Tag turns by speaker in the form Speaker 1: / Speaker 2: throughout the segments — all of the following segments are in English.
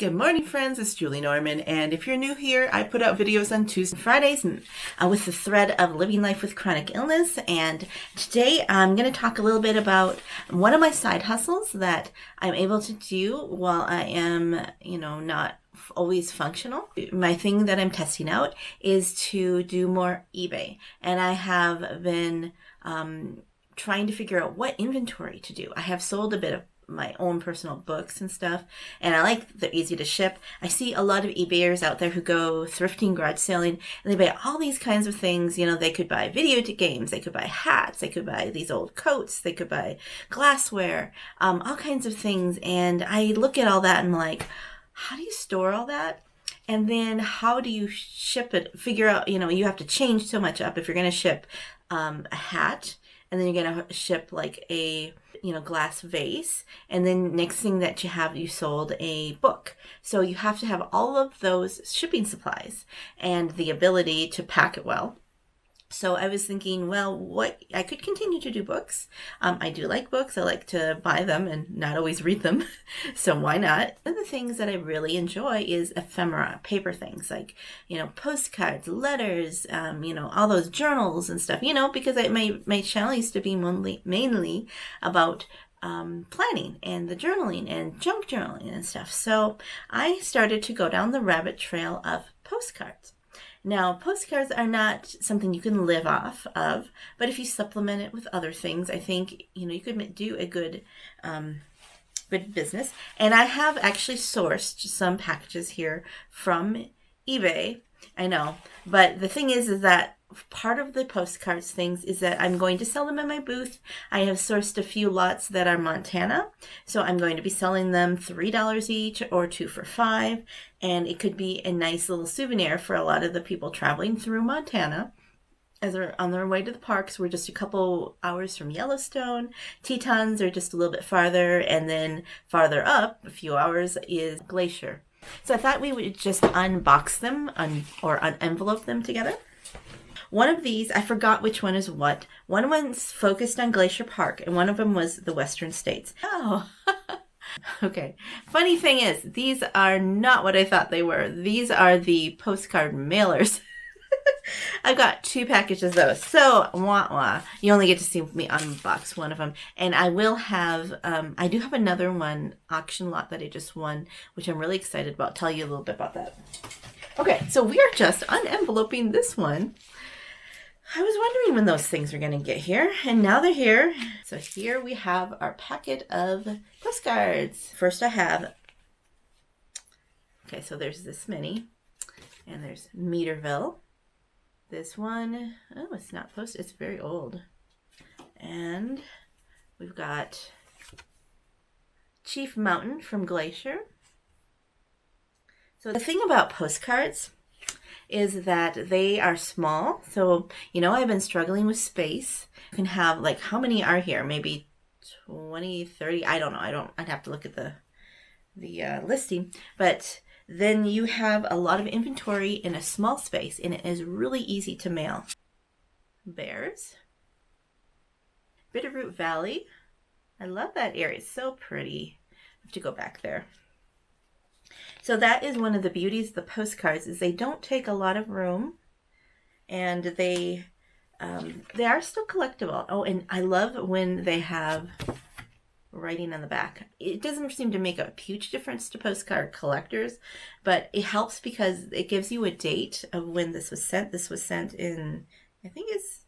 Speaker 1: Good morning, friends. It's Julie Norman, and if you're new here, I put out videos on Tuesdays and Fridays with the thread of living life with chronic illness. And today I'm going to talk a little bit about one of my side hustles that I'm able to do while I am, not always functional. My thing that I'm testing out is to do more eBay, and I have been trying to figure out what inventory to do. I have sold a bit of my own personal books and stuff, and I like they're easy to ship. I see a lot of eBayers out there who go thrifting, garage selling, and they buy all these kinds of things. They could buy video games, they could buy hats, they could buy these old coats, they could buy glassware, all kinds of things. And I look at all that and I'm like, how do you store all that? And then how do you ship it? Figure out, you have to change so much up if you're going to ship a hat, and then you're going to ship like a glass vase, and then next thing that you sold a book. So you have to have all of those shipping supplies and the ability to pack it well. So I was thinking, what I could continue to do books. I do like books. I like to buy them and not always read them. So why not? One of the things that I really enjoy is ephemera, paper things like, postcards, letters, all those journals and stuff, because my channel used to be mainly about planning and the journaling and junk journaling and stuff. So I started to go down the rabbit trail of postcards. Now, postcards are not something you can live off of, but if you supplement it with other things, I think, you could do a good business. And I have actually sourced some packages here from eBay. I know, but the thing is that part of the postcards things is that I'm going to sell them in my booth. I have sourced a few lots that are Montana, so I'm going to be selling them $3 each or 2 for $5, and it could be a nice little souvenir for a lot of the people traveling through Montana as they're on their way to the parks. We're just a couple hours from Yellowstone. Tetons are just a little bit farther, and then farther up a few hours is Glacier. So I thought we would just unbox them or unenvelope them together. One of these, I forgot which one is what. One of them's focused on Glacier Park, and one of them was the Western States. Oh, okay. Funny thing is, these are not what I thought they were. These are the postcard mailers. I've got 2 packages of those. So, you only get to see me unbox one of them. And I will have, I do have another one, auction lot that I just won, which I'm really excited about. Tell you a little bit about that. Okay, so we are just unenveloping this one. I was wondering when those things were going to get here, and now they're here. So here we have our packet of postcards. First I have, so there's this many, and there's Meterville. This one, it's not posted, it's very old. And we've got Chief Mountain from Glacier. So the thing about postcards is that they are small. So, I've been struggling with space. You can have, how many are here? Maybe 20, 30, I don't know. I'd have to look at the listing. But then you have a lot of inventory in a small space, and it is really easy to mail. Bears. Bitterroot Valley. I love that area. It's so pretty. I have to go back there. So that is one of the beauties of the postcards, is they don't take a lot of room, and they are still collectible. Oh, and I love when they have writing on the back. It doesn't seem to make a huge difference to postcard collectors, but it helps because it gives you a date of when this was sent. This was sent in, I think it's,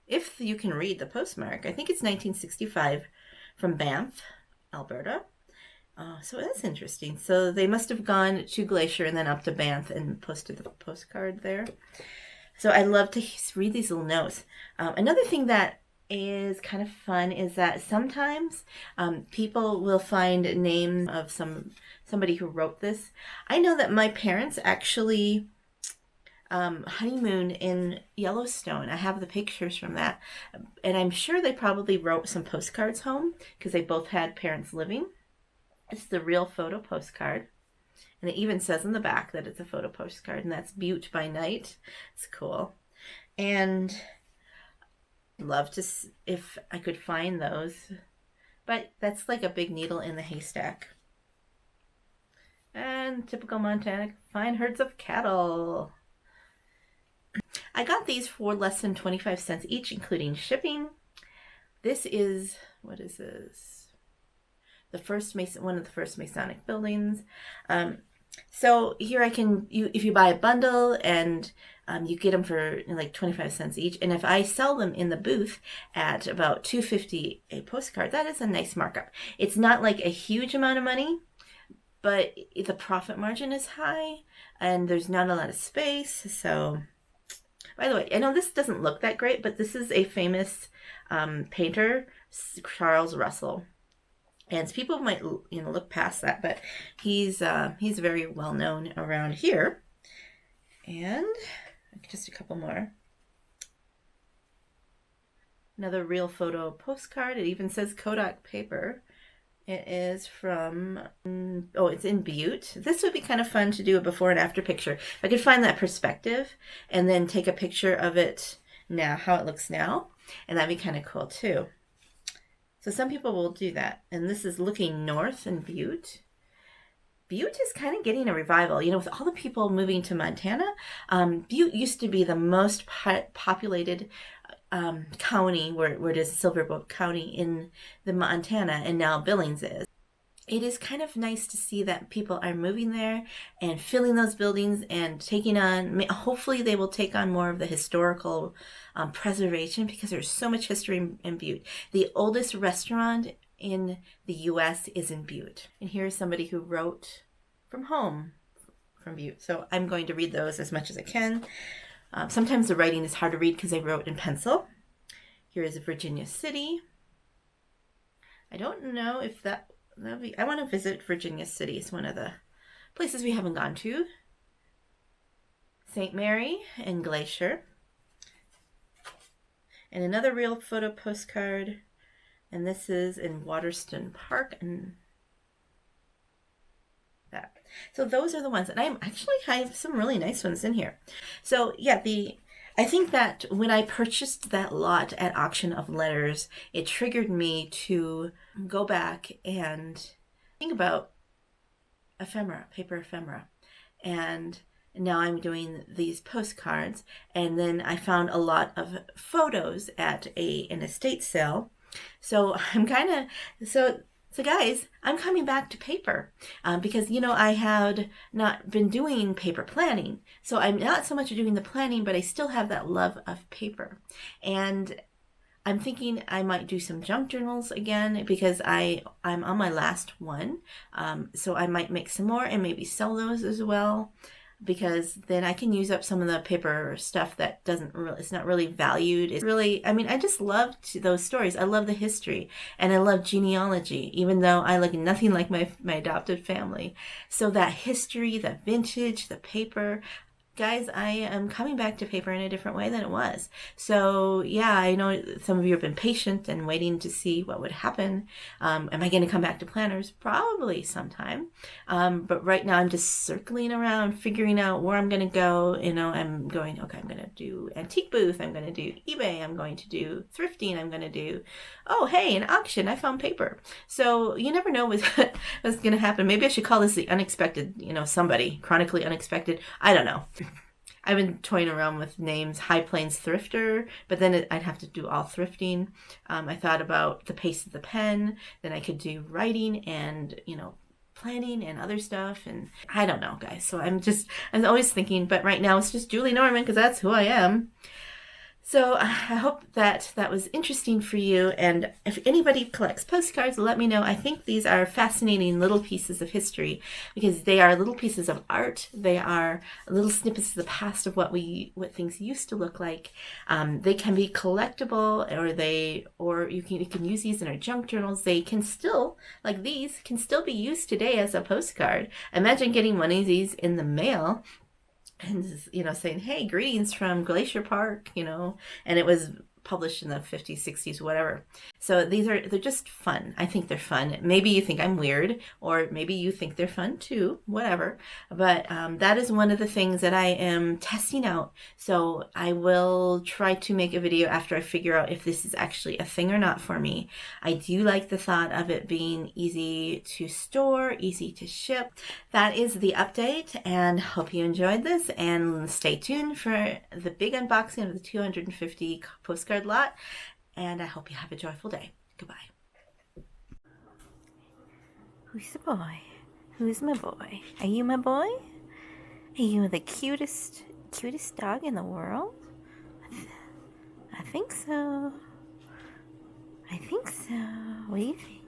Speaker 1: if you can read the postmark, I think it's 1965 from Banff, Alberta. So that's interesting. So they must have gone to Glacier and then up to Banff and posted the postcard there. So I love to read these little notes. Another thing that is kind of fun is that sometimes people will find a name of somebody who wrote this. I know that my parents actually honeymoon in Yellowstone. I have the pictures from that, and I'm sure they probably wrote some postcards home because they both had parents living. It's the real photo postcard, and it even says in the back that it's a photo postcard, and that's Butte by night. It's cool. And I'd love to, if I could find those, but that's like a big needle in the haystack. and typical Montana, fine herds of cattle. I got these for less than 25 cents each, including shipping. This is, what is this? One of the first Masonic buildings. So here if you buy a bundle and you get them for like 25 cents each. And if I sell them in the booth at about $2.50 a postcard, that is a nice markup. It's not like a huge amount of money, but the profit margin is high and there's not a lot of space. So, by the way, I know this doesn't look that great, but this is a famous painter, Charles Russell. And people might, look past that, but he's very well known around here. And just a couple more. Another real photo postcard. It even says Kodak paper. It is from, it's in Butte. This would be kind of fun to do a before and after picture. If I could find that perspective and then take a picture of it now, how it looks now. And that'd be kind of cool too. So some people will do that. And this is looking north in Butte. Butte is kind of getting a revival. With all the people moving to Montana, Butte used to be the most populated county where it is Silver County in the Montana, and now Billings is. It is kind of nice to see that people are moving there and filling those buildings and taking on, hopefully they will take on more of the historical preservation, because there's so much history in Butte. The oldest restaurant in the U.S. is in Butte. And here's somebody who wrote from home from Butte. So I'm going to read those as much as I can. Sometimes the writing is hard to read because I wrote in pencil. Here is Virginia City. I don't know if I want to visit Virginia City. It's one of the places we haven't gone to. St. Mary and Glacier. And another real photo postcard. And this is in Waterston Park. And that. So those are the ones. And I have some really nice ones in here. So yeah, I think that when I purchased that lot at Auction of Letters, it triggered me to go back and think about paper ephemera. And now I'm doing these postcards. And then I found a lot of photos at an estate sale. So So guys, I'm coming back to paper because, I had not been doing paper planning. So I'm not so much doing the planning, but I still have that love of paper. And I'm thinking I might do some junk journals again because I'm on my last one. So I might make some more and maybe sell those as well, because then I can use up some of the paper stuff that it's not really valued. It's really, I just love those stories. I love the history and I love genealogy, even though I look nothing like my adopted family. So that history, the vintage, the paper, guys, I am coming back to paper in a different way than it was. So yeah, I know some of you have been patient and waiting to see what would happen. Am I going to come back to planners? Probably sometime. But right now I'm just circling around, figuring out where I'm going to go. I'm going to do antique booth. I'm going to do eBay. I'm going to do thrifting. I'm going to do, an auction. I found paper. So you never know what's going to happen. Maybe I should call this the unexpected, somebody chronically unexpected. I don't know. I've been toying around with names, High Plains Thrifter, but then I'd have to do all thrifting. I thought about the pace of the pen. Then I could do writing and, planning and other stuff. And I don't know, guys. So I'm always thinking, but right now it's just Julie Norman because that's who I am. So I hope that was interesting for you. And if anybody collects postcards, let me know. I think these are fascinating little pieces of history because they are little pieces of art. They are little snippets of the past of what things used to look like. They can be collectible, or you can use these in our junk journals. They can still, like these, can still be used today as a postcard. Imagine getting one of these in the mail and saying, hey, greetings from Glacier Park, and it was published in the 50s, 60s, whatever. So they're just fun. I think they're fun. Maybe you think I'm weird, or maybe you think they're fun too, whatever. But that is one of the things that I am testing out. So I will try to make a video after I figure out if this is actually a thing or not for me. I do like the thought of it being easy to store, easy to ship. That is the update, and hope you enjoyed this, and stay tuned for the big unboxing of the 250 postcard lot, and I hope you have a joyful day. Goodbye. Who's the boy? Who's my boy? Are you my boy? Are you the cutest dog in the world? I think so. I think so. What do you think?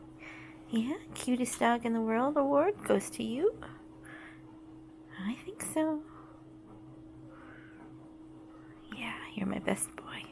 Speaker 1: Yeah, cutest dog in the world award goes to you. I think so. Yeah, you're my best boy.